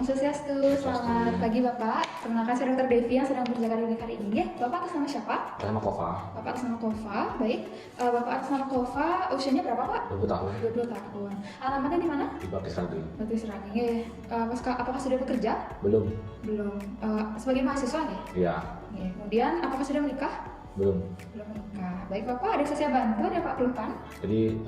Om Swastiastu, selamat pagi Bapak. Terima kasih Dr. Devi yang sedang berjaga hari ini ya. Bapak atas nama siapa? Nama Kova. Bapak atas nama Kova, baik. Bapak atas nama Kova, usianya berapa Pak? 20 tahun. 20 tahun. Alamatnya di mana? Di Baptis Ragi. Baptis Ragi. Apakah sudah bekerja? Belum. Belum. Sebagai mahasiswa nih? Iya. Kemudian apakah sudah menikah? Belum. Belum menikah. Baik Bapak, ada yang saya bantu ya Pak keluhan? Jadi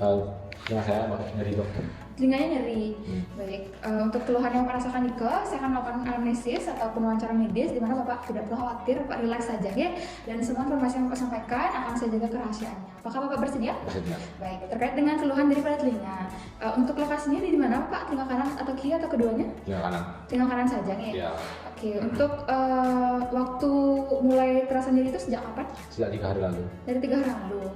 telinga saya nyeri dokter. Telinganya nyeri. Baik, untuk keluhan yang Bapak rasakan Nike, saya akan melakukan anamnesis ataupun wawancara medis di mana Bapak tidak perlu khawatir, Bapak relax saja ya. Dan semua informasi yang Bapak sampaikan akan saya jaga kerahasiaannya. Apakah Bapak bersedia? Bersedia. Baik, terkait dengan keluhan daripada telinga. Untuk lokasinya di mana Bapak? Telinga kanan atau kiri atau keduanya? Telinga kanan. Telinga kanan saja ya. Iya. Oke, untuk waktu mulai terasa nyeri itu sejak kapan? Sejak 3 hari lalu. Dari 3 hari lalu.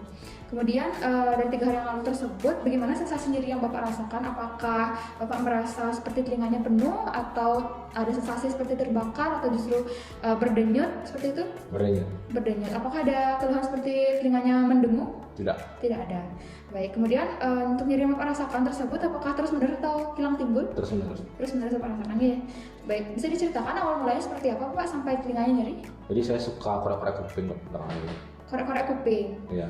Kemudian dari 3 hari yang lalu tersebut, bagaimana sensasi nyeri yang Bapak rasakan? Apakah Bapak merasa seperti telinganya penuh atau ada sensasi seperti terbakar atau justru berdenyut seperti itu? Berdenyut. Berdenyut. Apakah ada keluhan seperti telinganya mendengung? Tidak. Tidak ada. Baik. Kemudian untuk nyeri yang Bapak rasakan tersebut, apakah terus menerus atau hilang timbul? Terus menerus. Terus menerus Bapak rasakan ya. Baik. Bisa diceritakan awal mulanya seperti apa Pak sampai telinganya nyeri? Jadi saya suka korek-korek kuping belakangan ini. Korek-korek kuping. Iya.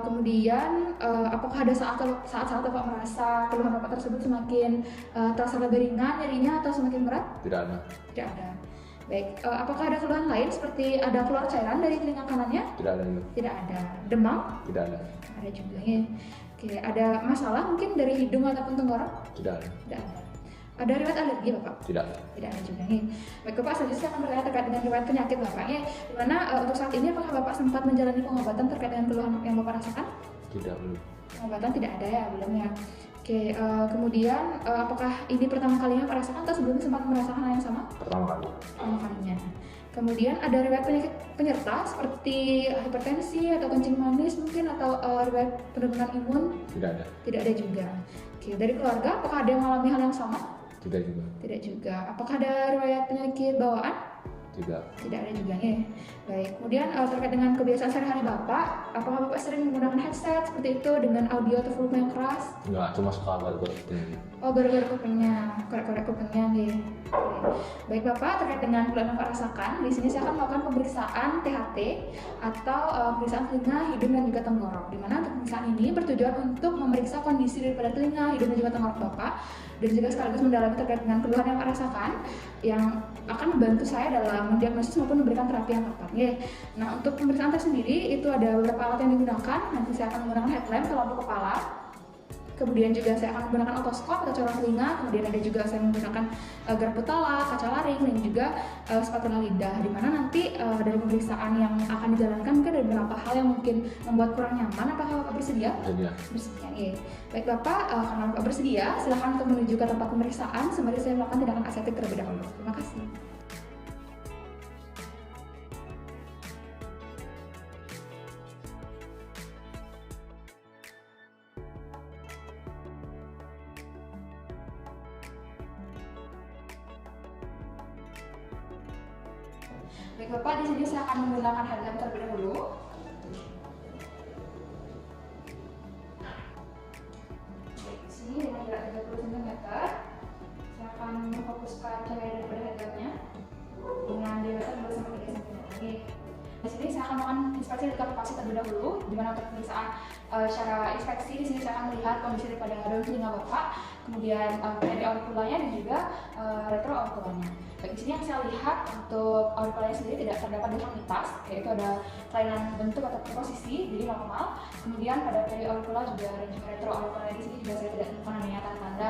Kemudian apakah ada saat-saat Bapak merasa keluhan Bapak tersebut semakin terasa lebih ringan nyerinya atau semakin berat? Tidak ada. Tidak ada. Baik, apakah ada keluhan lain seperti ada keluar cairan dari telinga kanannya? Tidak ada juga. Tidak ada. Demam? Tidak ada. Ada juga ya. Oke, ada masalah mungkin dari hidung ataupun tenggorok? Tidak ada. Tidak ada. Ada riwayat alergi Bapak? Tidak. Tidak ada juga nih. Baik Bapak, selanjutnya saya akan bertanya terkait dengan riwayat penyakit Bapaknya. Dimana untuk saat ini apakah Bapak sempat menjalani pengobatan terkait dengan keluhan yang Bapak rasakan? Tidak, belum. Pengobatan tidak ada ya, belum ya. Oke, kemudian apakah ini pertama kalinya Bapak rasakan atau sebelumnya sempat merasakan hal yang sama? Pertama kali. Pertama kalinya. Kemudian ada riwayat penyakit penyerta seperti hipertensi atau kencing manis mungkin atau riwayat penurunan imun? Tidak ada. Tidak ada juga. Oke, dari keluarga apakah ada yang mengalami hal yang sama? Tidak juga. Tidak juga. Apakah ada riwayat penyakit bawaan? Tidak. Tidak ada juga ya. Baik. Kemudian terkait dengan kebiasaan sehari-hari Bapak, apakah Bapak sering menggunakan headset seperti itu dengan audio atau volume yang keras? Enggak, cuma suka garuk-garuk kuping. Oh, gara-gara kupingnya, korek-korek kupingnya nih. Oke. Baik Bapak, terkait dengan keluhan yang Bapak rasakan, di sini saya akan melakukan pemeriksaan THT atau pemeriksaan telinga, hidung dan juga tenggorok. Di mana untuk pemeriksaan ini bertujuan untuk memeriksa kondisi daripada telinga, hidung dan juga tenggorok Bapak, dan juga sekaligus mendalami terkait dengan keluhan yang Bapak rasakan, yang akan membantu saya dalam mendiagnosis maupun memberikan terapi yang tepat. Nah, untuk pemeriksaan tersendiri itu ada beberapa alat yang digunakan. Nanti saya akan menggunakan headlamp atau lampu kepala. Kemudian juga saya akan menggunakan otoskop atau corong telinga. Kemudian ada juga saya menggunakan garpu tala, kaca laring, dan juga spatula lidah. Di mana nanti dari pemeriksaan yang akan dijalankan mungkin ada beberapa hal yang mungkin membuat kurang nyaman. Apakah Bapak bersedia? Bersedia. Bersedia, ya. Baik Bapak, karena Bapak bersedia, silakan untuk menuju ke tempat pemeriksaan sembari saya melakukan tindakan aseptik terlebih dahulu. Terima kasih. Baik Bapak, di sini saya akan menggunakan headlamp terlebih dahulu. Baik, di sini dengan jarak 30 cm, saya akan memfokuskan cahaya daripada headlampnya dengan diameter 2-3 cm. Di sini saya akan melakukan inspeksi dari kapasitas terlebih dahulu, di mana untuk pemeriksaan secara inspeksi di sini saya akan melihat kondisi daripada daun telinga Bapak, kemudian peri-auriculanya dan juga retroauriculanya. Baik, di sini yang saya lihat untuk auriculanya sendiri tidak terdapat deformitas, yaitu ada kelainan bentuk atau posisi, jadi normal. Kemudian pada peri-auricula juga dan juga retroauriculanya di sini juga saya tidak menemukan adanya tanda-tanda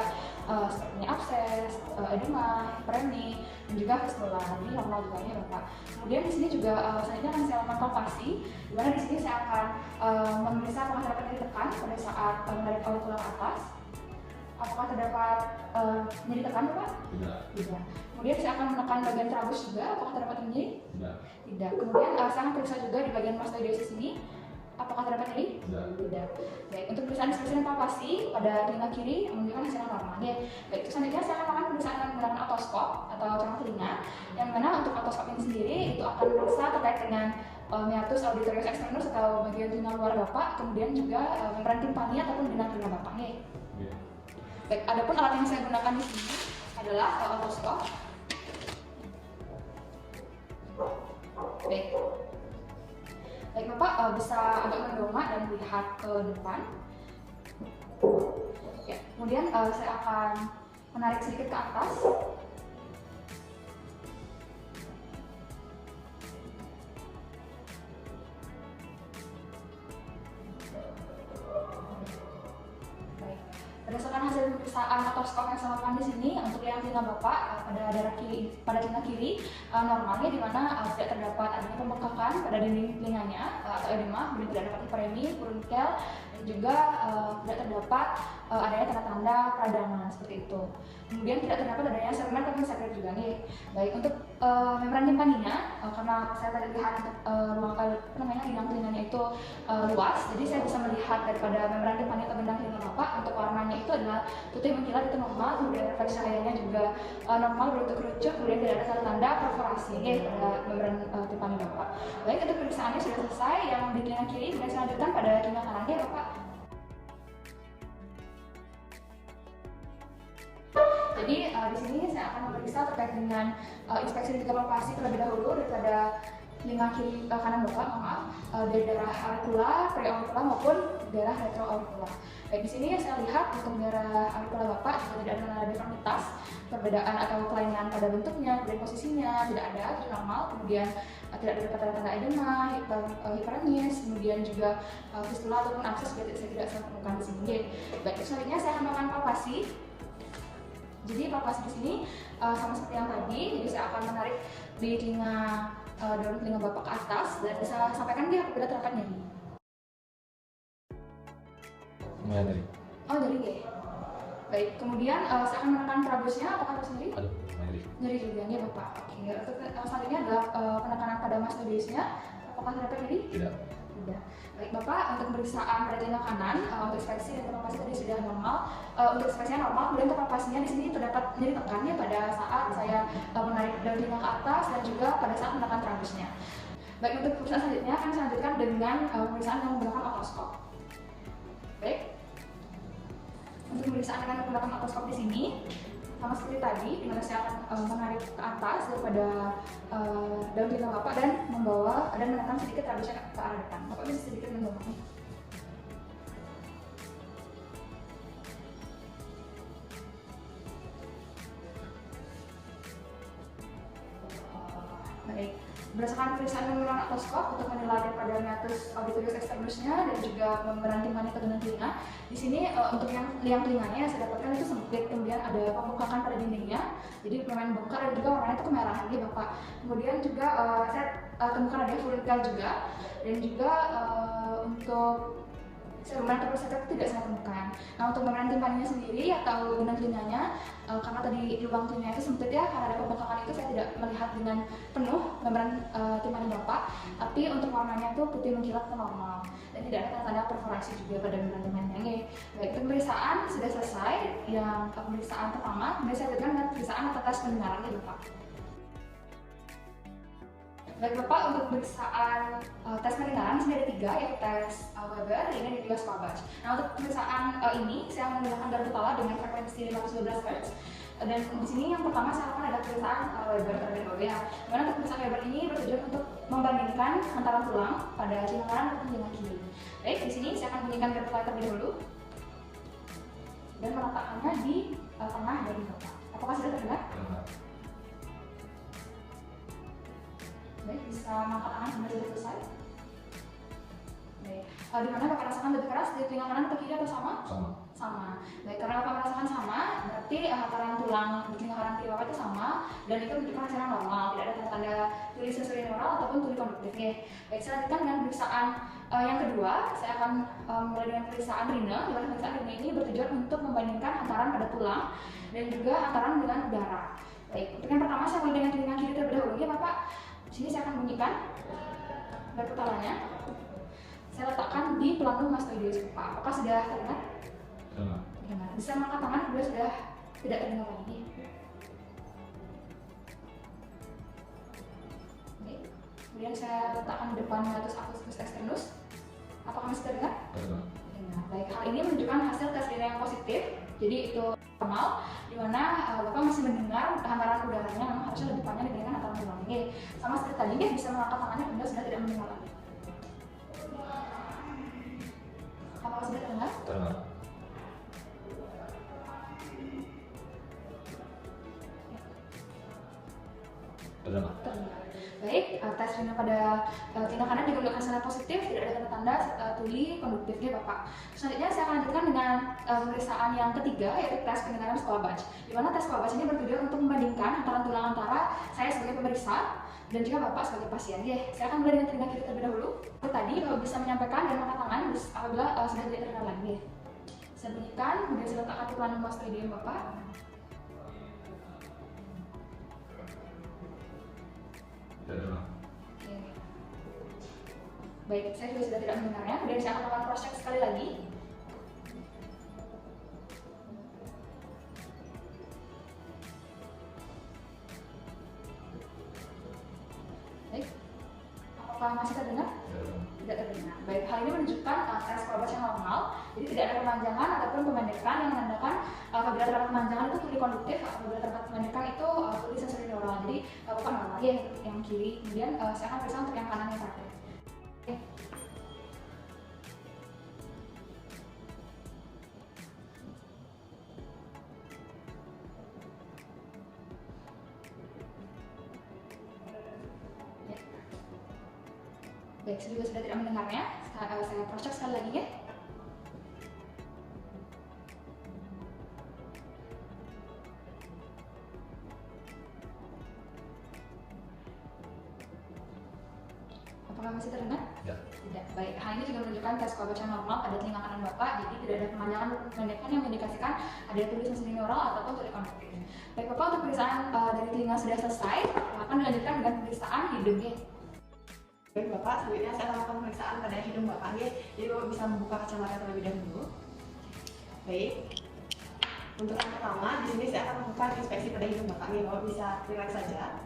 seperti abses, edema, hiperemia, dan juga fistula. Jadi normal juga ya Bapak. Kemudian di sini juga selanjutnya akan saya lakukan palpasi, di mana di sini saya akan memeriksa apakah terdapat nyeri tekan pada saat menarik auricula ke atas. Apakah terdapat nyeri tekan Bapak? Tidak. Tidak. Kemudian saya akan menekan bagian trabus juga, apakah terdapat nyeri? Tidak. Tidak. Kemudian saya akan periksa juga di bagian mastoidosis ini, apakah terdapat nyeri? Tidak. Tidak. Baik, untuk pemeriksaan inspeksi dan palpasi pada telinga kiri menunjukkan hasil yang normal. Ya. Baik, selanjutnya saya akan melakukan pemeriksaan dengan menggunakan otoskop atau corong telinga, yang mana untuk otoskop ini sendiri itu akan memeriksa terkait dengan meatus auditorius externus atau bagian telinga luar Bapak, kemudian juga membran timpani ataupun benang telinga Bapak. Ya. Baik, adapun alat yang saya gunakan di sini adalah otoskop. Baik. Baik Bapak bisa agak mendongak dan melihat ke depan. Ya, kemudian saya akan menarik sedikit ke atas. Berdasarkan hasil pemeriksaan otoskop yang saya lakukan di sini, untuk liang telinga Bapak pada telinga kiri normalnya, di mana tidak terdapat adanya pembengkakan pada dinding telinganya atau edema, kemudian tidak dapat hiperemi, furunkel, dan juga tidak terdapat adanya tanda-tanda peradangan seperti itu. Kemudian tidak terdapat adanya segmen ataupun segmen juga nih. Baik, untuk membran timpaninya, karena saya tadi lihat liang telinganya itu luas, jadi saya bisa melihat daripada membran timpani atau gendang telinga Bapak untuk warnanya itu adalah putih mengkilat, itu normal, kemudian refleks cahayanya juga normal, berbentuk kerucut, kemudian tidak ada tanda-tanda perforasi pada membran timpani Bapak. Baik, untuk pemeriksaannya sudah selesai yang di telinga kiri, kemudian saya lanjutkan pada telinga kanannya Bapak. Jadi di sini saya akan memeriksa terkait dengan inspeksi dan juga palpasi terlebih dahulu daripada telinga kiri kanan Bapak, maaf, dari daerah auricula, preauricula maupun daerah retroauricula. Baik, di sini saya lihat untuk daerah auricula Bapak juga tidak ada deformitas, perbedaan atau kelainan pada bentuknya, kemudian posisinya tidak ada, itu normal. Kemudian tidak ada tanda-tanda edema, hiperemis, kemudian juga fistula ataupun abses saya tidak temukan di sini. Baik, selanjutnya saya akan melakukan palpasi. Jadi palpasi di sini sama seperti yang tadi, jadi saya akan menarik di daun telinga Bapak ke atas dan bisa sampaikan dia apabila terdapat nyeri. Dari. Oh, dari G. Baik, kemudian saya akan menekan trabusnya, apakah terus nyeri? Aduh, nyeri. Nyeri juga ya Bapak. Oke, untuk selanjutnya adalah penekanan pada mastoideusnya, apakah terdapat nyeri? Tidak. Tidak. Baik Bapak, untuk pemeriksaan pada telinga kanan, untuk inspeksi dan palpasi tadi sudah normal. Untuk inspeksinya normal, kemudian untuk palpasinya di sini terdapat nyeri tekannya pada saat saya menarik daun telinga ke atas dan juga pada saat menekan trabusnya. Baik, untuk pemeriksaan selanjutnya akan saya lanjutkan dengan pemeriksaan yang menggunakan otoskop. Baik. Untuk pemeriksaan dengan menggunakan otoskop di sini sama seperti tadi, di mana saya akan menarik ke atas daripada daun telinga Bapak dan membawa dan menekan sedikit trabusnya ke arah depan. Bapak bisa sedikit mendongaknya. Baik. Berdasarkan pemeriksaan menggunakan otoskop untuk menilai daripada meatus auditorius externusnya dan juga membran timpani atau gendang telinga. Di sini untuk yang liang telinganya yang saya dapatkan itu sempit, kemudian ada pembengkakan pada dindingnya, jadi lumayan bengkak dan juga warnanya itu kemerahan ya Bapak. Kemudian juga saya temukan ada furunkel juga, dan juga untuk membran terus itu tidak saya temukan. Nah, untuk membran timpaninya sendiri atau gendang telinganya, karena tadi lubang telinga itu sempit ya, karena ada pembengkakan itu saya tidak melihat dengan penuh membran timpani Bapak, tapi untuk warnanya itu putih mengkilat normal dan tidak ada tanda-tanda perforasi juga pada membran timpaninya. Baik, pemeriksaan sudah selesai yang pemeriksaan pertama, kemudian saya lanjutkan dengan pemeriksaan atau tes pendengarannya Bapak. Baik Bapak, untuk pemeriksaan tes pendengaran sini ada 3, yaitu tes Weber, ini dan juga Swabash. Nah, untuk pemeriksaan ini saya menggunakan garis kepala dengan frekuensi 512 Hz. Dan di sini yang pertama saya lakukan adalah pemeriksaan Weber terlebih dahulu ya. Dimana untuk pemeriksaan Weber ini bertujuan untuk membandingkan antara tulang pada telinga kanan dan telinga kiri. Baik, di sini saya akan bunyikan garis kepala terlebih dahulu dan meletakkannya di tengah dari Bapak. Apakah sudah terdengar? Baik, bisa mengangkat tangan sampai sudah selesai. Baik, di mana Bapak rasakan lebih keras di telinga kanan atau kiri atau sama? Sama. Baik, karena Bapak merasakan sama, berarti hataran tulang di telinga kanan kiri Bapak itu sama, dan itu menunjukkan secara normal, tidak ada tanda-tanda tuli sensori neural ataupun tuli konduktif. Baik, selanjutnya dengan pemeriksaan yang kedua, saya akan mulai dengan pemeriksaan rine. Di mana pemeriksaan rine ini bertujuan untuk membandingkan hantaran pada tulang dan juga hantaran dengan udara. Baik, untuk yang pertama saya mulai dengan telinga kiri terlebih dahulu ya Bapak. Di sini saya akan bunyikan garis kepalanya. Saya letakkan di pelambung mastoideus Bapak. Apakah sudah terdengar? Terdengar. Bisa mengangkat tangan apabila sudah tidak terdengar lagi. Baik. Kemudian saya letakkan di depan meatus auditorius externus. Apakah masih terdengar? Terdengar. Baik, hal ini menunjukkan hasil tes rina yang positif Jadi itu normal, dimana Bapak masih mendengar hantaran udaranya memang harusnya lebih panjang dibandingkan hantaran tulang. Oke, sama seperti tadi bisa mengangkat tangannya Bunda sudah tidak mendengar lagi. Apakah sudah terdengar? Terdengar. Terdengar. Terdengar. Baik, tes Rina pada tindakannya juga menunjukkan hasilnya positif, tidak ada tanda-tanda tuli konduktifnya Bapak. Selanjutnya saya akan lanjutkan dengan pemeriksaan yang ketiga, yaitu tes pendengaran Scholl Badge. Di mana tes Scholl Badge ini bertujuan untuk membandingkan hantaran tulang antara saya sebagai pemeriksa dan juga Bapak sebagai pasien. Oke, saya akan mulai dengan telinga kiri terlebih dahulu. Tadi Bapak bisa menyampaikan dan mengangkat tangan apabila sudah tidak terdengar lagi. Saya bunyikan, kemudian saya letakkan di planum mastoideum Bapak. Terdengar. Oke. Baik, saya juga sudah tidak mendengarnya. Kemudian saya akan melakukan cross check sekali lagi. Baik, apakah masih terdengar? Tidak terdengar. Baik, hal ini menunjukkan tes Scholl Badge yang normal. Jadi tidak ada pemanjangan ataupun pemendekan yang menandakan apabila terdapat pemanjangan itu tuli konduktif, apabila terdapat pemendekan itu tuli sensori neural. Jadi bukan normal ya yang kiri. Kemudian saya akan periksa untuk yang kanan yang terakhir. Oke. Ya. Baik, saya juga sudah tidak mendengarnya. Saya cross check sekali lagi ya. Apakah masih terdengar? Ya. Tidak. Baik, hal ini juga menunjukkan tes Scholl Badge yang normal pada telinga kanan Bapak, jadi tidak ada pemanjangan pendekan yang mengindikasikan ada tuli sensori neural ataupun tuli konduktif. Baik Bapak, untuk pemeriksaan dari telinga sudah selesai, akan dilanjutkan dengan pemeriksaan hidung ya. Baik Bapak, selanjutnya saya akan melakukan pemeriksaan pada hidung Bapak ya. Jadi Bapak bisa membuka kacamata terlebih dahulu. Baik. Untuk yang pertama, di sini saya akan melakukan inspeksi pada hidung Bapak ya. Bapak bisa relax saja.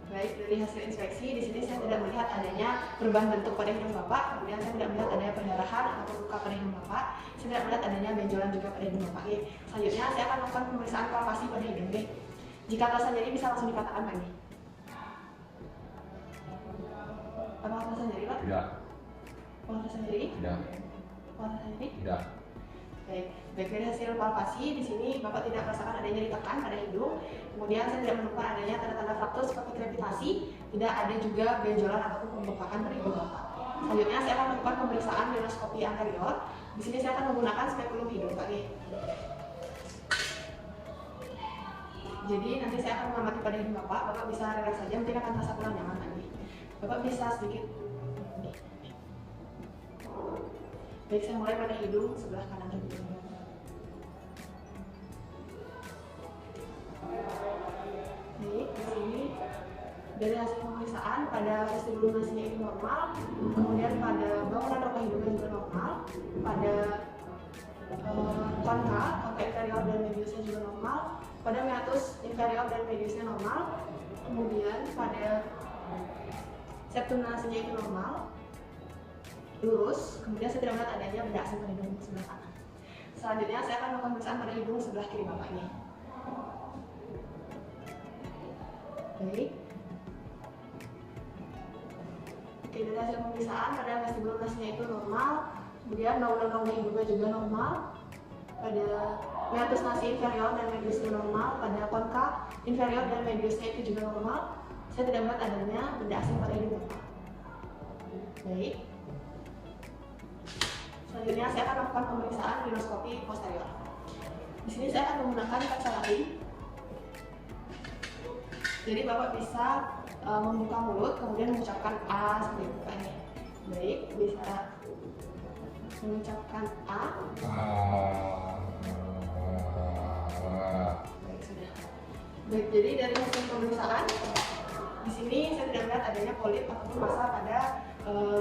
Baik, dari hasil inspeksi di sini saya tidak melihat adanya perubahan bentuk pada hidung Bapak, kemudian saya tidak melihat adanya perdarahan atau luka pada hidung Bapak, saya tidak melihat adanya benjolan juga pada hidung Bapak. Selanjutnya saya akan melakukan pemeriksaan palpasi pada hidung. Jika terasa nyeri bisa langsung dikatakan Pak. Apakah terasa nyeri Pak? Tidak. Apakah terasa nyeri? Tidak. Apakah terasa nyeri? Tidak. Baik dari hasil palpasi di sini Bapak tidak merasakan adanya nyeri tekan pada hidung. Kemudian saya tidak menemukan adanya tanda-tanda fraktur seperti krepitasi, tidak ada juga benjolan ataupun pembengkakan pada hidung Bapak. Selanjutnya saya akan melakukan pemeriksaan rhinoskopi anterior. Di sini saya akan menggunakan spekulum hidung Pak. Jadi nanti saya akan mengamati pada hidung Bapak. Bapak bisa relax saja, mungkin akan terasa kurang nyaman tadi. Bapak bisa sedikit. Baik, saya mulai pada hidung sebelah kanan terlebih dahulu. Baik, di sini dari hasil pemeriksaan pada vestibulumasinya itu normal, kemudian pada bangunan rongga hidungnya juga normal, pada konka inferior dan mediusnya juga normal, pada meatus inferior dan mediusnya normal, kemudian pada septum nasanya itu normal, lurus, kemudian saya tidak melihat adanya benda asing pada hidung sebelah kanan. Selanjutnya saya akan melakukan pemeriksaan pada hidung sebelah kiri Bapak ini. Baik. Oke, dari hasil pemeriksaan pada vestibulumasinya itu normal, kemudian bangunan rongga hidungnya juga normal, pada meatus nasi inferior dan mediusnya normal, pada konka inferior dan mediusnya itu juga normal. Saya tidak melihat adanya benda asing pada hidung Bapak. Baik. Selanjutnya saya akan melakukan pemeriksaan rhinoskopi posterior. Di sini saya akan menggunakan kaca laring. Jadi Bapak bisa membuka mulut, kemudian mengucapkan A seperti itu Pak. Baik, bisa mengucapkan A. Baik, sudah. Baik, jadi dari hasil pemeriksaan di sini saya tidak melihat adanya polip ataupun massa pada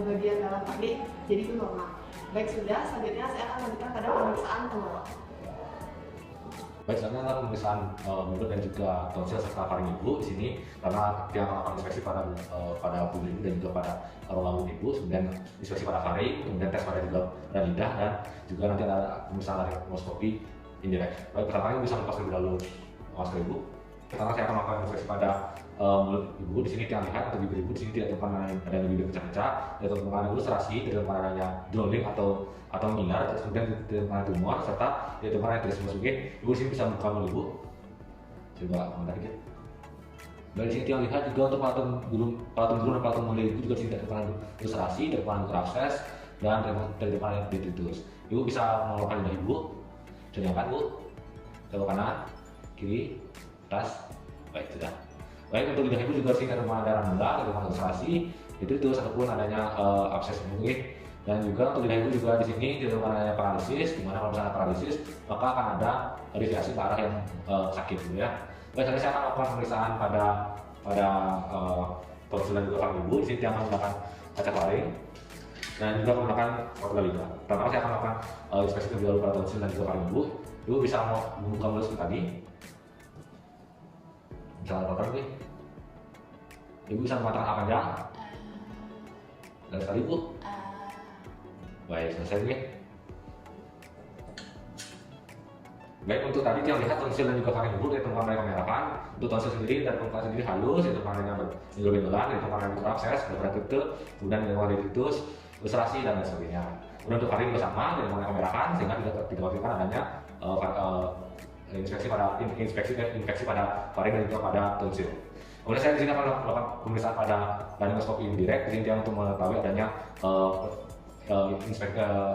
bagian dalam Pak. Jadi itu normal. Baik, sudah. Selanjutnya saya akan lanjutkan pada pemeriksaan tenggorok. Baik, selanjutnya pemeriksaan mulut dan juga tonsil serta faring ibu di sini karena dia akan inspeksi pada bulu ibu dan juga pada rongga mulut ibu, kemudian inspeksi pada faring, kemudian tes pada juga pada lidah dan juga nanti ada pemeriksaan laryngoscopy indirect. Baik, pertama kali bisa lepas terlebih dahulu masker ibu. Pertama saya akan melakukan inspeksi pada mulut ibu. Di sini kita lihat atau bibir ibu di sini tidak temukan adanya bibir pecah-pecah, tidak temukan ilustrasi, tidak temukan adanya drooling atau mengingat, kemudian tidak temukan tumor serta tidak temukan yang tidak sembuh. Ibu di sini bisa membuka mulut ibu. Coba komentar dikit. Dari sini kita lihat juga untuk patung bulu dan patung mulut ibu juga tidak temukan ilustrasi, tidak temukan abses dan tidak temukan detritus. Ibu bisa mengeluarkan lidah ibu. Sudah diangkat bu. Coba kanan, kiri, atas. Baik, sudah. Baik, untuk lidah ibu juga sih ada darah rendah, ada ilustrasi, itu ataupun adanya abses mungkin. Dan juga untuk lidah ibu juga di sini tidak adanya paralisis, dimana kalau misalnya paralisis maka akan ada deviasi ke arah yang sakit gitu ya. Baik, saya akan melakukan pemeriksaan pada tonsil dan juga faring ibu. Di sini akan menggunakan kaca faring dan juga menggunakan spatula lidah. Pertama saya akan melakukan inspeksi terlebih dahulu pada tonsil dan juga faring ibu. Ibu bisa membuka mulut seperti tadi. Misalnya kotor nih, ibu bisa mengatakan apa panjang dan sekali ibu. Baik, selesai nih. Baik, untuk tadi kita lihat tonsil dan juga faring ibu ditemukan adanya kemerahan. Untuk tonsil sendiri dan permukaan sendiri halus, ditemukan adanya benjolan, ditemukan adanya mikroabses, beberapa titik, kemudian ditemukan detritus, ilustrasi dan lain sebagainya. Kemudian untuk faring juga sama, ditemukan adanya kemerahan sehingga tidak diwakilkan adanya infeksi pada faring dan juga pada tonsil. Kemudian saya di sini akan melakukan pemeriksaan pada laryngoscopy indirect. Di sini dia untuk mengetahui adanya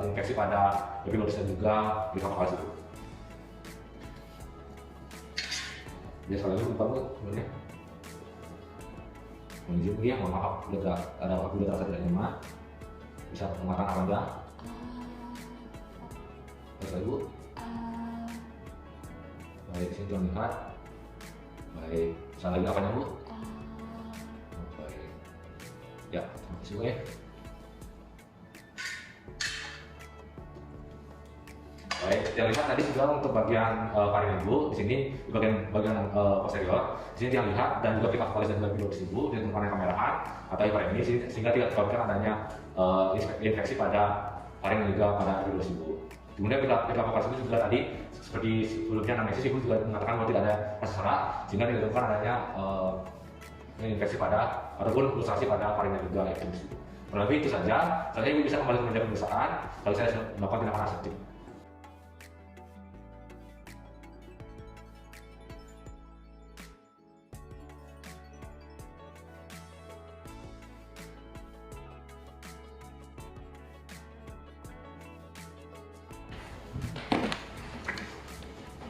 infeksi pada epilodes dan juga esophagus itu. Dia sekali lagi lupa sebenarnya. Menunjuk dia, mohon maaf, aku udah terasa tidak nyaman. Bisa mengatakan apa aja? Terus lagi bu. Baik, sini jangan lihat. Baik, salah lagi apanya bu? Baik. Ya, terima kasih bu ya. Baik, kita lihat tadi juga untuk bagian faring ibu di sini di bagian posterior. Di sini kita lihat dan juga pika vokalis dan juga epilodes ibu ditemukan kemerahan atau hiperemi sehingga tidak terlalu adanya infeksi pada faring dan juga pada epilodes ibu. Kemudian pika vokalis itu juga tadi seperti sebelumnya anamnesis ibu juga mengatakan bahwa tidak ada rasa serak sehingga tidak ditemukan adanya infeksi pada ataupun ilustrasi pada faring dan juga epilodes ibu. Kurang lebih itu saja. Selanjutnya ibu bisa kembali ke meja pemeriksaan kalau saya melakukan tindakan aseptik.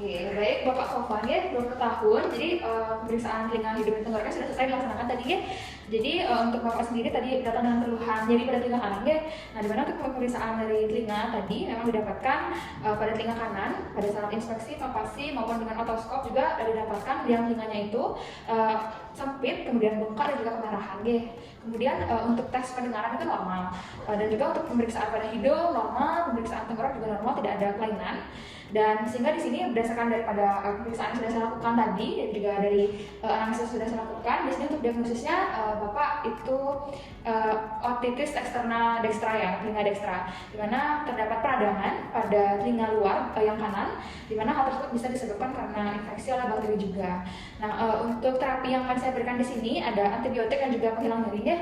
Oke, baik Bapak Sofwan ya, 20 tahun. Jadi pemeriksaan telinga, hidung, dan tenggorokan sudah selesai dilaksanakan tadi ya. Jadi untuk Bapak sendiri tadi datang dengan keluhan nyeri pada telinga kanan ya. Nah, dimana untuk pemeriksaan dari telinga tadi memang didapatkan pada telinga kanan pada saat inspeksi, palpasi maupun dengan otoskop juga didapatkan yang telinganya itu sempit, kemudian bengkak dan juga kemerahan ya. Kemudian untuk tes pendengaran itu normal dan juga untuk pemeriksaan pada hidung normal, pemeriksaan tenggorok juga normal, tidak ada kelainan. Dan sehingga di sini berdasarkan daripada pemeriksaan yang sudah saya lakukan tadi dan juga dari analisis sudah saya lakukan, di sini untuk diagnosisnya Bapak itu otitis externa dextra ya, telinga dextra, di mana terdapat peradangan pada telinga luar yang kanan, di mana hal tersebut bisa disebabkan karena infeksi oleh bakteri juga. Nah, untuk terapi yang akan saya berikan di sini ada antibiotik dan juga penghilang nyeri ya,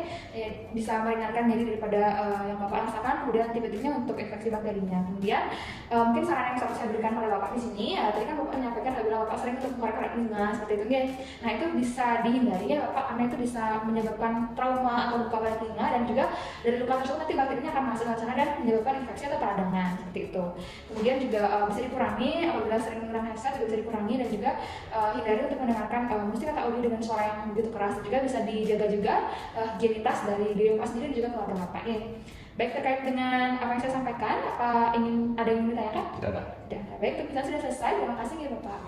bisa meringankan nyeri daripada yang Bapak rasakan. Kemudian antibiotiknya untuk infeksi bakterinya. Kemudian mungkin saran yang saya berikan pada Bapak di sini, tadi kan Bapak menyampaikan apabila Bapak sering untuk keluar telinga seperti itu ya. Nah, itu bisa dihindari ya Bapak, karena itu bisa menyebabkan trauma atau luka pada telinga, dan juga dari luka tersebut nanti bakterinya akan masuk ke sana dan menyebabkan infeksi atau peradangan seperti itu. Kemudian juga bisa dikurangi apabila sering menggunakan headset, juga bisa dikurangi, dan juga hindari untuk mendengarkan musik atau audio dengan suara yang begitu keras. Juga bisa dijaga juga higienitas dari diri Bapak sendiri dan juga keluarga Bapak ya. Baik, terkait dengan apa yang saya sampaikan, apa ada yang ingin ditanyakan? Tidak ada. Tidak ada. Baik, pemeriksaan sudah selesai. Terima kasih ya Bapak.